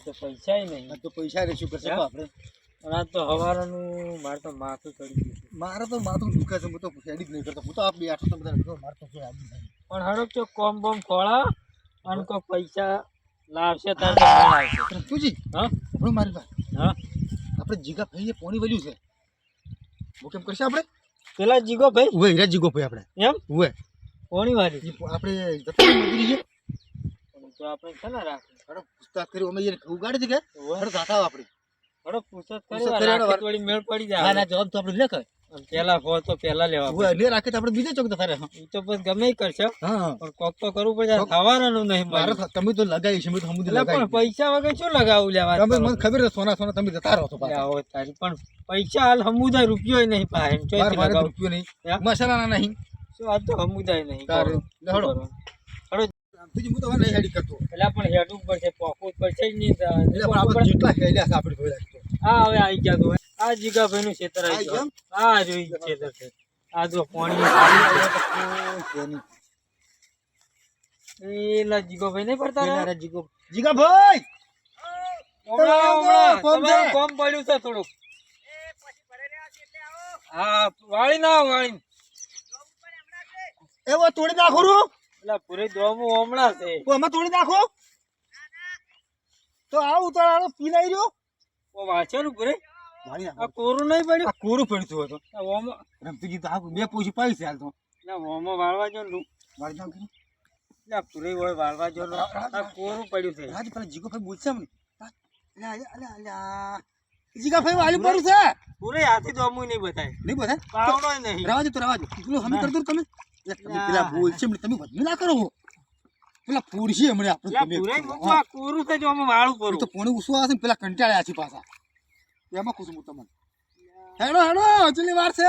તો પૈસા નહીં. આ તો પૈસા રે શું કરશે હે? આપણે પણ આ તો હવારનું મારે તો માથું ચડી ગયું છે. મારે તો માથું દુખે છે હું તો હેડી જ નહીં કરતો હું તો આ બેઠો તો બધા મારે તો કોઈ આદમી નહીં પણ હડક તો કોમ બોમ ખોળા અને કોઈ પૈસા લાવશે તાર તો મેળ આવશે. રમતુજી હા આપણું મારી વાત હા આપણે જીગા ભાઈએ પોણી વળ્યું છે હું કેમ કરશે આપણે પેલા જીગો ભાઈ ઉવે હીરા જીગો ભાઈ આપણે એમ ઉવે કોની વારી આપણે જતા મજૂરી છે તો આપણે છે ને રાખી હડો પૂછતાછ કરી અમે એને ઉગાડી છે કે હડો જાતા આપણે હડો પૂછત પૂછત કરી કરી થોડી મેળ પડી ના જાય ના જવાબ તો આપણે લે કર પેલા હો તો પેલા લેવા ઉવે લે રાખે તો આપણે બીજે ચોક જતા રહે એ તો પછી ગમે ઈ કરશે હા પણ કોક તો કરવું પડે થવાનું નહીં મારે મારે તમે તો લગાવી છે મેં તો હમુદ એટલે પણ લગાવી પૈસા વગર શું લગાવું લેવા તમે મને ખબર છે સોના સોના તમે જતા રહો છો પાછા આવો તારી પણ પૈસા હાલ હમુદાય રૂપિયો નહીં પાસે એમ ચોઈથી મારે લગાવું. રૂપિયો નહીં હે? મસાલાના નહીં શું આ તો હમુદાય નહીં તારે કરો. હડો કરો. હડો બીજું હું તો નહીં હેડી કરતો પેલા પણ હેડવું પડશે પોકવું પડશે જ નહીં એટલે આપણે જેટલા હેડ્યા છે આપણે જોઈ રાખતો હા હવે આવી ગયા તો આ જીગાભાઈ નું ખેતર આવી આવી ગયું હા જોઈ ખેતર છે આ જો પાણી એલા જીગોભાઈ નહીં પડતા પેલા જીગા ભાઈ હમણાં કોમ છે? તમારું કોમ પડ્યું છે થોડુંક હા વાળી ના વાળી એવો તોડી નાખો રૂ એટલે પૂરી દોમું હમણાં છે તો અમે તોડી નાખો તો આ ઉતાળો પીલાઈ રહ્યો ઓ વાંચેલું પૂરે મારી આ કોરું નહીં પડ્યું આ કોરું પડતું હતું આ ઓમાં રમતુજી તો આ બે પૂછી પાઈ છે હાલ તો એટલે ઓમાં વાળવા જો ને મારી નામ કીધું એટલે પૂરી હોય વાળવા જો ને આ કોરું પડ્યું છે રાજ પેલા જીગો ભાઈ બોલશે મને જીગા ભાઈ વાલી પડ્યું છે પૂરે હાથી દોમું નહીં બતાય નહીં બધા પાવડો નહીં રવા દે તો રવા દે પેલું હમી કરી દો તમે તમે પેલા બોલશે મને તમે વધુ ના કરો પેલા પૂરશે હમણાં આપણે એટલે તમે પૂરે મૂકવા આ કોરું છે જો અમે વાળું એ કરું તો પોણી ઉસવા આવશે ને પેલા કંટાળ્યા છે પાછા એમાં ખુશ હું તમને હેડો હેડો ચલી વાર છે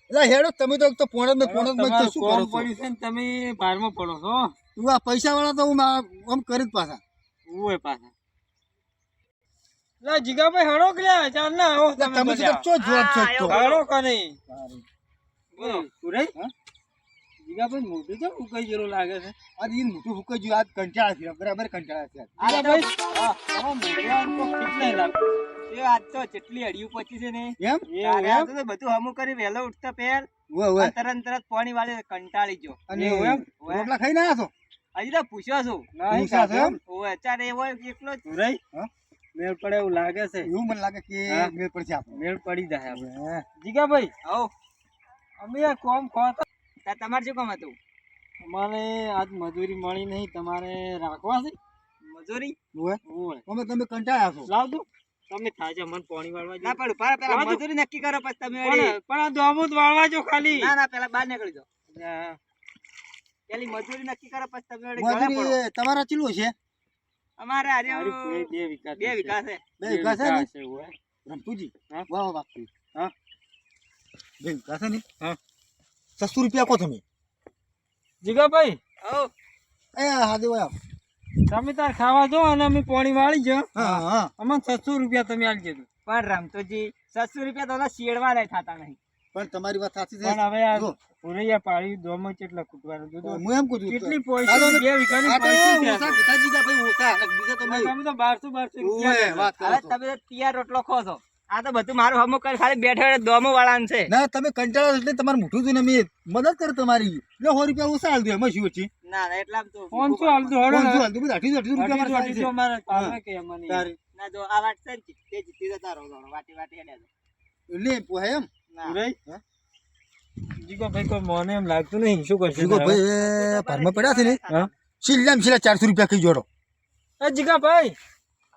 એટલે હેડો તમે તો પોણ જ તમારું શું કોમ કરો છો પડ્યું છે ને તમે બહારમાં પડો છો તું આ પૈસા વાળા તો હું આમ કરી જ પાછા ઓય પાછા લા જીગાભાઈ હળો ગયા ચાલ ના આવો તમે તો બધા. ચો જોબ છો તો હળો કે નહીં બોલો હા? પૂરે જીગાભાઈ મોઢું કેમ ઉકાઈ જેવું લાગે છે અરે ઈ મોટું હુકાઈ ગયું આજ કંટાળા છે બરાબર કંટાળા છે જીગાભાઈ આમાં મોઢું આમ તો ફિટ નહીં લાગતું. એ આજ તો જેટલી અડિયું પચી છે ને એમ એવું એમ? તો બધું હમું કરી વહેલો ઉઠતા પહેર ઓય ઓય તરત પાણી વાળે કંટાળી ગયો અને એવું એમ? રોટલા ખાઈને આવ્યા છો હજી તો પૂછ્યો છું નહીં પૂછા છે એમ? ઓવે અત્યારે એવો એકલો જ પૂરાઈ હા? મેળ પડે એવું લાગે છે એવું મને લાગે કે હા? મેળ પડશે આપણે મેળ પડી જાય આપણે. હે. જીગાભાઈ આવો અમે આ કોમ ખોતા તમારે શું કામ હતું અમારે આજ મજૂરી મળી નહીં તમારે રાખવા છે મજૂરી ઓય ઓય અમે તમે કંટાળ્યા છો લાવ દો તમે થાય છે મને પાણી વાળવા ના જો પડું પેલા વાંધો. મજૂરી નક્કી કરો પછી તમે પણ આ દોમું જ વાળવા જો ખાલી ના ના પેલા બહાર નીકળી જાઓ હા. પેલી મજૂરી નક્કી કરો પછી તમે વળી ગળે પડો. મજૂરી તમારા ચીલું છે અમારે હારે મારી પૂરી 2 વીઘા બે વીઘા છે બે વીઘા છે ને છે ઓય. રમતુજી હા? વાહ વાહ વાહ હા? બે વીઘા છે ને હા. 600 રૂપિયા કો તમે જીગાભાઈ આવો એ હા દે વાહ તમે તાર ખાવા જો અને અમે પાણી વાળી જો હા હા અમને 600 રૂપિયા તમે આલજો તું. પણ રમતોજી 700 રૂપિયા તો ઓલા શેડવા નહીં થતા નહીં પણ તમારી વાત સાચી છે પણ હવે આ જો, પૂરૈયા પાડી દોમો કેટલા કૂટવાનું દૂધ હું એમ કહું છું કેટલી આ પૈસા તો 2 વીઘાની આ તો પૈસા ઓછા પિતાજી કા ભાઈ ઓછા અને બીજા તો ભાઈ તમે તો 1200 ઓય વાત કરો હવે છો. તમે તો તૈયાર રોટલો ખો છો આ તો બધું મારું હમું કરી ખાલી બેઠે બેઠે દોમો વાળાનું છે ના તમે કંટાળો એટલે તમારું મોઢું જોઈને અમે મદદ કરે તમારી એટલે 100 રૂપિયા ઓછા હાલ દે એમાં શું વચ્ચે ના ના એટલા તો 500 હાલતું હળો 500 ને. હાલ દે બધા 800 રૂપિયા મારે અઢીસો અમારે પાવે કે અમને તારી ના જો આ વાત છે ને તે જીતી જતા રહો વાટી વાટી હેડ્યા જાઓ. એટલે પોહે એમ ના પૂરાઈ હા? જીગો ભાઈ કોઈ મને એમ લાગતું નહીં શું કરશે જીગો તારે? ભાઈ પારમાં પડ્યા છે ને હા? છેલ્લામાં છેલ્લા 400 રૂપિયા કઈ જોડો એ જીગા ભાઈ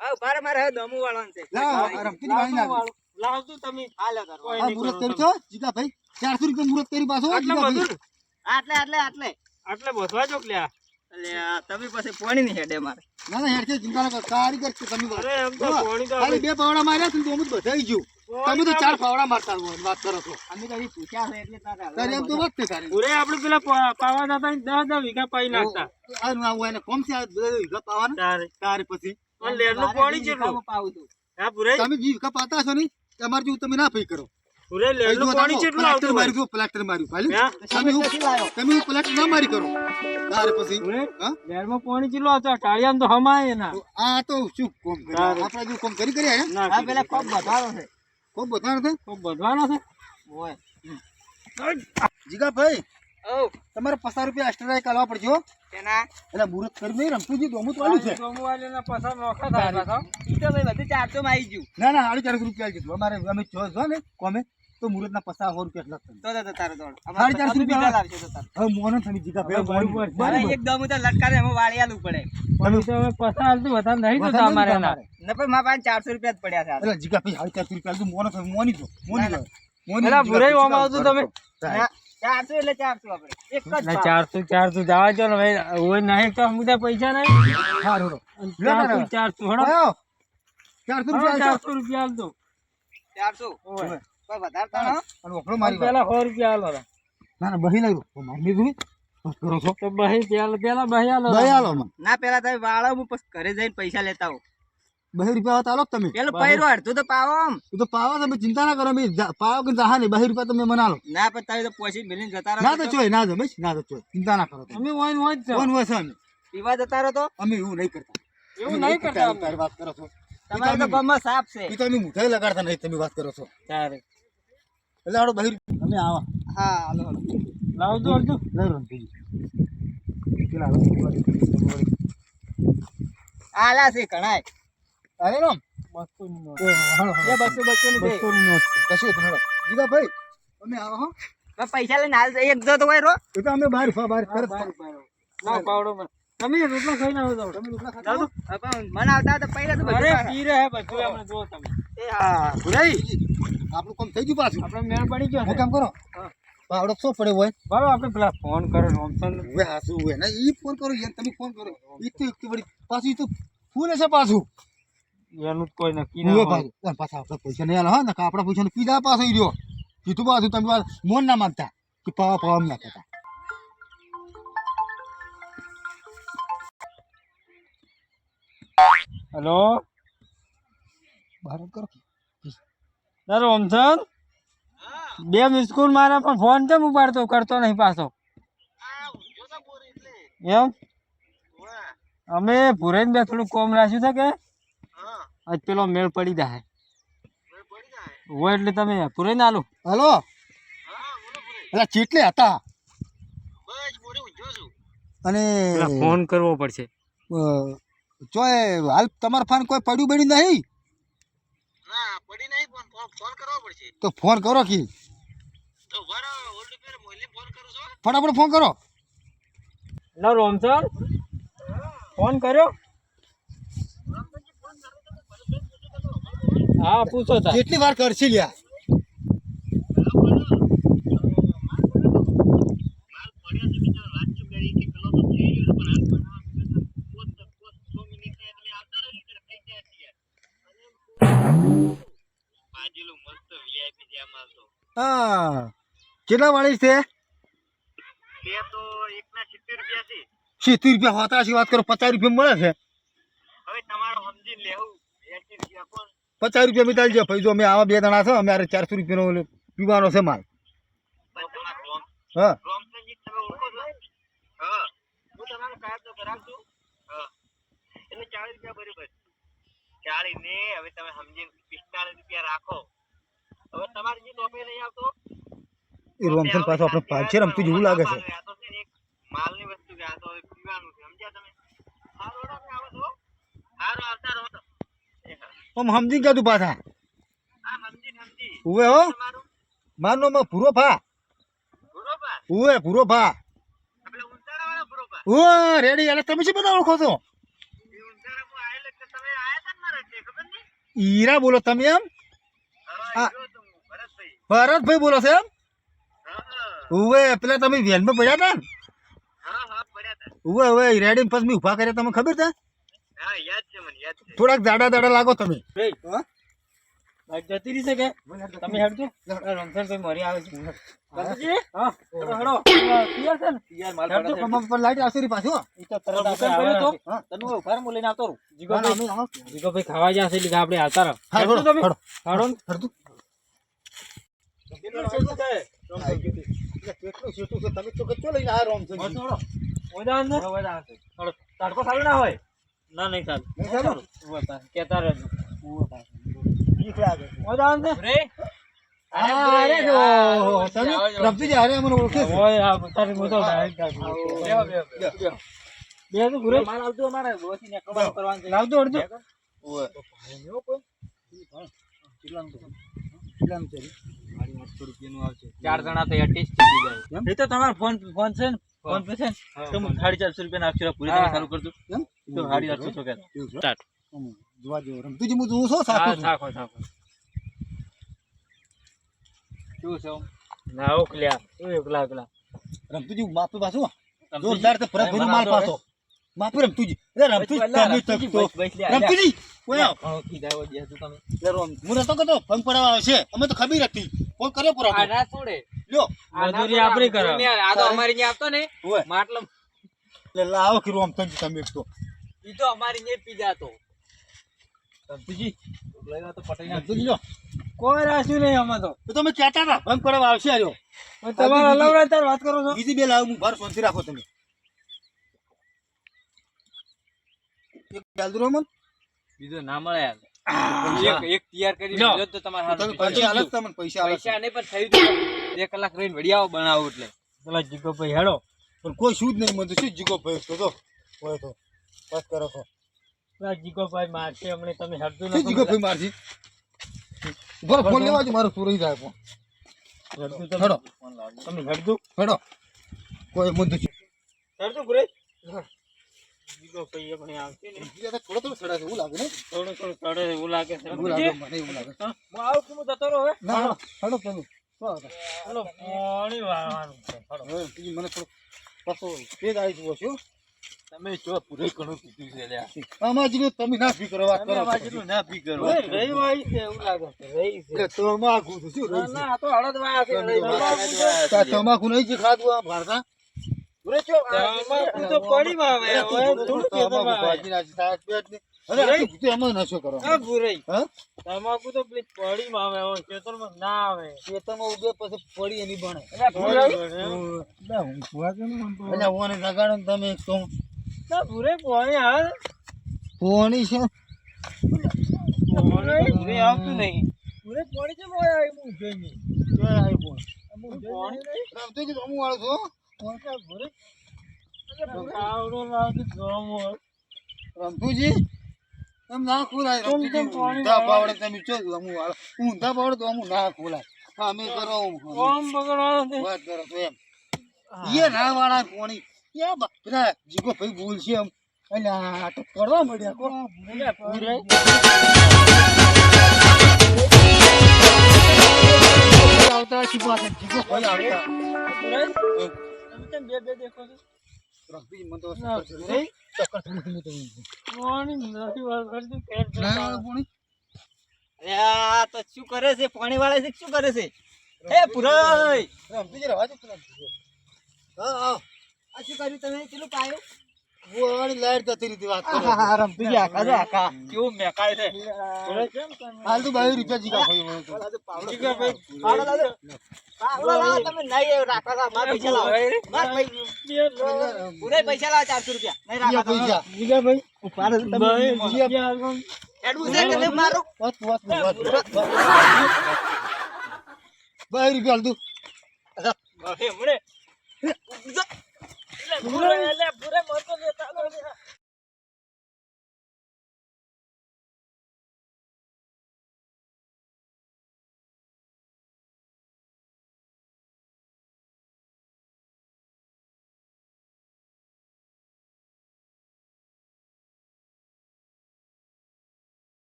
હવે ભારે મારે હવે દોમું વાળવાનું છે લાવ આ રમતી વાળી નાખ લાવતું તમે હાલો તારો. કોઈ આ નહીં મુરત કરો કરી છો જીગા ભાઈ 400 રૂપિયા મુરત કરી પાછો આટલે જીગા ભાઈ. બધું આટલે આટલે આટલે આટલે બસવા જો લ્યા એટલે આ તમે પછી પોણી ની હેડે મારે ના ના હેડ છે ચિંતા ના કરો કારીગર છે તમે અરે એમ તો જો, પાણી તો ખાલી 2 પાવડા માર્યા છે ને તો અમુક બધાઈ ગયું તમે તો 4 પાવડા મારતા હોય વાત કરો છો અમે તો હજી પૂછ્યા છે એટલે તારે તારે એમ તો વાત છે તારી પૂરે આપણે પેલા પાવા જતા 10 વીઘા પાઈ નાખતા આ ના હોય ને કોમ છે આ બધા વીઘા પાવાના તારે તારે પછી પણ લેરનું પાણી કેટલું પાવું છું હા પૂરે તમે જે વીઘા પાતા છો ને તમારે જેવું તમે ના પૈ કરો પૂરે લેડનું પાણી કેટલું આવતું હોય? પ્લાસ્ટર માર્યું ભાઈ હા? તમે પ્લાસ્ટર ના મારી કરો તારે પછી પૂરે હા લેડમાં પાણી કેટલું આવતું? આ ટાળિયામાં તો હમાય એના. આ તો શું કોમ કરે તારે. આપડા જેવું કોમ કરી આયા ના આ પેલા કોપ વધારો છે કોમ બતાવ છે કોઈ બધવાનો છે? ઓય જીગા ભાઈ ઓ તમારે 50 રૂપિયા એક્સ્ટ્રા કાલવા પડશે હો. તેના એટલે મુહૂર્ત કરી નહીં રમતું જી દોમું તો આલ્યું છે ડોમુવાલીના પસાર નોખા થાય પાછા. ઈ તો ભાઈ બધું 400 માં આવી ગયું ના ના 450 રૂપિયા કીધું અમારે અમે જો ને કોમે તો મુહૂર્તના 50 રૂપિયા એટલા જ તો તારો દોડ 450 રૂપિયા લાવશે તો તાર હવે મોનો તમે જીગા ભાઈ બરોબર. મારે એક દમ તો લટકારે એમાં વાળી આલવું પડે પણ ઈ તો હવે પસાર હાલતું વધારે નહીં તો વધારે અમારે નહીં ના. તમારે. ન પણ મારા પાસે 400 રૂપિયા જ પડ્યા છે એટલે જીગા ભાઈ 450 રૂપિયા તું મોનો તમે મોની જો મોની ના, જો મોની એલા જીગા ભુરાઈ ભાઈ, ઓમાં આવતું તમે? ના 400 એટલે 400 આપણે એક જ ના, ભાવ. 400 જવા દો ને ભાઈ. ઓય નહીં તો અમુદા પૈસા નહીં. હા રોડો 400 હળો. આયો 400 રૂપિયા આલજો. 400 રૂપિયા આલતો. 400 ઓય. કોઈ વધારે તો ના? અને ઓખલો મારી વાત. પેલા 100 રૂપિયા આલો રા. ના ના બહી લાગ્યો તો મારી લીધું બસ કરો છો તો બહી પેલા બહી આલો રા. બહી આલો મને ના પેલા તમે વાળો હું પછી ઘરે જઈને પૈસા લેતા આવું 2 રૂપિયા હોત આલો જ તમે પેલું પૈરો અડધું તો પાવો આમ તું તો પાવા તમે ચિંતા ના કરો મેં પાવા કે જાહા નહીં 2 રૂપિયા તમે મને આલો ના પણ તમે તો પોસી મિલીને જતા રહો ના તો ચોય ના જો બસ ના તો ચોય ચિંતા ના કરો તમે અમે ઓય ને ઓય જ છો. કોણ વસે અમે પીવા જતા રહો તો અમે એવું નહીં કરતા એવું નહીં કરતા અમે. તારી વાત કરો છો તમારે તો ગમમાં સાફ છે ઈ તો અમે મુઠાઈ લગાડતા નહીં તમે વાત કરો છો તારે. એટલે આડો 2 રૂપિયા અમે આવા હા હાલો હાલો લાવજો અડધો. લઈ રો પી પેલા હાલો આલા છે ઘણાય અરે રામ 200 ની નોટ. હાલો બે 200 ની બે 200 ની નોટ. કશું તો હાલો જીગા ભાઈ અમે આવા હો બસ પૈસા લઈને હાલ એક જો તો હોય રો એ તો અમે બહાર બહાર તરત ના પાવડો મને. તમે રોટલા ખાઈને આવો જાઓ. તમે રોટલા જાઓ તો. પણ મને આવતા તો પૈસા તો બધું અરે પાછા. પી રહે બધું આપણે જો તમે. એ હા ભુરાઈ આપણું કામ થઈ ગયું પાછું આપણે મેળ પડી ગયો હું છે. કામ કરો હા. પાવડો શું પડે હોય બરાબર આપણે પેલા ફોન કરો રોમસન. હવે હાસુ હોય ને ઈ ફોન કરો યાર તમે ફોન કરો ઈ તો એક વળી પાછું ઈ તો ફૂલ હશે પાછું એનું જ કોઈ નક્કી ના ઉવે હોય. પાછું પણ પાછા આપણે પૈસા નહીં આલો હા ને આપણા પૈસા પીધા પાછો ઈ રહ્યો કીધું પાછું તમે વાત મોન ના માનતા કે પાવા પાવા એમ ના કરતા હેલો બહાર કરો ના રોમસન. 2 મિસ કોલ મારા પણ ફોન કેમ ઉપાડતો કરતો નહીં પાછો? એમ અમે ભુરાઈને બે થોડું કોમ રાખ્યું છે કે આજ પેલો મેળ પડી જાય હોય એટલે તમે ભુરાઈને આલો. હલો એટલે ચેટલે હતા અને પેલા ફોન કરવો પડશે. ચોય હાલ તમારા ફોન કોઈ પડ્યું બડ્યું નહીં તો ફોન કરો કી ફટાફટ ફોન કરો ના રોમસન ફોન કર્યો? હા પૂછો તા. કેટલી વાર કરશે લ્યા હા કેટલા વાળી છે 70 રૂપિયા હોતા છે વાત કરો 50 રૂપિયા મળે છે 50 રૂપિયા મિતાલ છે ભાઈ જો અમે આવા 2 જણા છે અમારે 400 રૂપિયાનો પીવાનો છે માલ હા એ રોમસન પાછો આપણે પાછે રમતું જેવું લાગે છે આમ સમજી ગયા તું પાછા ઉવે હો મારનો માં પૂરો ભા ઉવે પૂરો ભા ઉવે રેડી એટલે તમે શું બધા ઓળખો છો ઈરા બોલો તમે એમ ભરતભાઈ બોલો છો એમ ઉવે પેલા તમે વેલમાં પડ્યા હતા ને ઉવે ઉવે રેડી પછી મેં ઉભા કર્યા તમને ખબર છે થોડાક જાડા જાડા લાગો તમે હા? બાઈક જતી રહી છે કે તમે હેડજો. રોમસન ભાઈ મરી આવે છે. બાપુજી, હા હેડો હેડો. પિયર છે ને? હેડજો. પણ લાઈટ આવશે રી પાછું ઈ તો તરત આપણે આવવાના છે. હા. તને હું ઉભાર લઈને આવતો રહું. ના, ના, અમે આવો. જીગોભાઈ ખાવા જશે એટલે આપણે આવતા રહો. હા, હેડજો હેડો, તમે. હેડો. હેડો ને. હરતું કેટલું છેટું થાય? કેટલું શેઠું છે તમે તો કચ્ચો લઈને આ રોમ છે ઓદા અંદર? તડકો સારું ના હોય? ના, નહીં સારું. નહીં સારું? કહેતા રહેજો. બીક લાગે ઓદા અંદર? હા અરે જો તમે રમતુજી હારે અમને ઓળખે છે ઓય, આ તારી મોટો ડાયરેક્ટ કાઢી. બે તો ઘરે માલ આવતું અમારે દોસ્તી ને કબર કરવાનું છે. લાવજો અડધો. ઓય કેટલાનું છે? 800 રૂપિયાનું આવશે. 4 જણા તો એટેચ થઈ જાય. એ તો તમારો ફોન છે ને? ફોન પે છે ને? તો હું 450 રૂપિયા નાખશું. પૂરી તમે ચાલુ કરજો. એમ? તો 850 તો કહેતા. એવું છે? સ્ટાર્ટ. જોવા જેવું રમતુજી હું જોઉં છું સાચું છું. થાકો. શું છે? ના ઓકલ્યા. ઓ એકલા. રમતુજી માપી પાછું જોરદાર તો ફરક ભર્યું માલ પાછો માપી રમતુજી અરે રમતુજી તમે તકતો રમતુજી ઓય ઘણો કીધા હોય જે હતું તમે. લે રોમ હું નતો કહેતો ફોન પડાવવા આવશે અમે તો ખબર હતી ફોન કર્યો પૂરો આ ના છોડે. લ્યો મજૂરી આપણે કરો. આ તો અમારી ન્યા આવતો ને ઓય માટલો લે લાવો કે રોમ તંજી તમે એક તો ઈ તો અમારી ન્યા પી જાતો. રમતુજી, લેવા તો પટાઈ રમતુજી લ્યો કોઈ રાખ્યું નહીં આમાં તો. તો તમે કહેતા હતા ફોન પડાવવા આવશે આર્યો પણ તમારે અલવડા તાર વાત કરો છો. બીજી બે લાવ હું ભર શાંતિ રાખો તમે એક ચાલતું રહો મન બીજો ના મળે યાર. પૈસા એક તૈયાર કરી લ્યો. દીધો તો તમારે હારું તમે થઈ પૈસા ગયું. આલે તમને પૈસા આલે પૈસા નહીં પણ થયું હતું. 2 કલાક રહીને વડિયાઓ બનાવું એટલે પેલા જીગો ભાઈ હેડો. પણ કોઈ શું જ નહીં મને તો શું જીગો ભેસ તો હોય તો બસ કરો છો પેલા જીગો ભાઈ મારશે હમણે. તમે હેડતું શું જીગો ભાઈ મારજી બરો ફોન લેવા જ મારો પૂરો જાય ફોન હેડો તમે હેડતું હેડો કોઈ મુદ્દો છે હેડતું ઘરે. જીગો ભાઈ હમણે આવશે ને. થોડો થોડો સડા છે એવું લાગે ને થોડું તળે એવું લાગે છે. એવું લાગે મને એવું લાગે હા, હું આવું કે હું જતો રહું હવે. ના હેડો તમે ચાલો પાણી વાળવાનું છે. હેડો. હવે ઈ મને થોડો પાછો તેજ આવી જુઓ છો તમે જો પૂરે ઘણું કીધું છે લ્યા. આમાં જીનો તમે ના ફી કરવા તમે કરો બાજુનું ના પી કરો. ઓય, રહી વાળી છે એવું લાગે છે. રહી છે. એટલે તમાકુ તો શું ના, રહી ના, આ તો હળદ વાળા છે. રહી છે. છે તમાકુ નહીં જે ખાધું આ ભારતા તમાકુ તો પડીમાં આવે. હવે થોડું ખેતરમાં આવે. અરે આ તો એમાં નશો કરો આ ભૂરાઈ. હા તમાકુ તો પેલી પડીમાં આવે. હવે ખેતરમાં ના આવે. ખેતરમાં ઉગે પછી પડી એની બને એટલે ભૂરાઈ. એટલે ઓને જગાડો ને તમે એક તો ના, ભૂરાઈ પાણી આવે. પોણી છે ભૂરાઈ આવતું નહીં. ભૂરાઈ પાણી કેમ આવે? હું જોઈ પાણી નહીં. રમતો જ રમું વાળો છો આવડો લાવતું જોમ હોય. રમતુજી એમ ના ખોલાય કેમ રમતુજી પાણી ઊંધા પાવડે તમે ચો રમું વાળો ઊંધા પાવડે તો અમું ના ખોલાય હા અમે કરો કોમ બગડવાનો છે. વાત કરો તો એમ એ ના વાળા પોણી યા પેલા જીગો ભાઈ ભૂલ છે એમ એટલે આ તો કરવા મળ્યા કો ભૂરાઈ. આવતા છીપા છે જીગો ભાઈ આવતા ભૂરાઈ? તમે કેમ બે દેખો છો? રમતુજી મને તો ના, ભૂરાઈ. ચક્કર થોડું પાણી નથી વાળતું. પેટ ના વાળો પોણી આ તો શું કરે છે? પાણી વાળા છે કે શું કરે છે? એ પુરાઈ રમતુજી રવા દે પેલા હા હા આ શું કર્યું તમે? કેટલું પાયું? વાળી લાઈટ જતી રીતી વાત કરો રમતુજી આખા જો આખા કેવું મેકાય છે. ભૂરાઈ કેમ તમે? હાલ તો 22 રૂપિયા જીગા ભાઈ મને તો જીગા ભાઈ. પાવડો લાવો. પાવડો લાવો તમે. નહીં રાખવા દો. મારા પૈસા લાવો. મારા પુરાઈ પૈસા લાવો 400 રૂપિયા. નહીં યા રાખવા દો. પૈસા જીગા ભાઈ. ઉપાડો તમે. ભાઈ, જીગા. જીગા આગળ. એડવું છે કે નહીં મારું? વાત 22 રૂપિયા હાલ તું હમણે. ભૂરાઈ એટલે ભૂરાઈ મરતો નથી.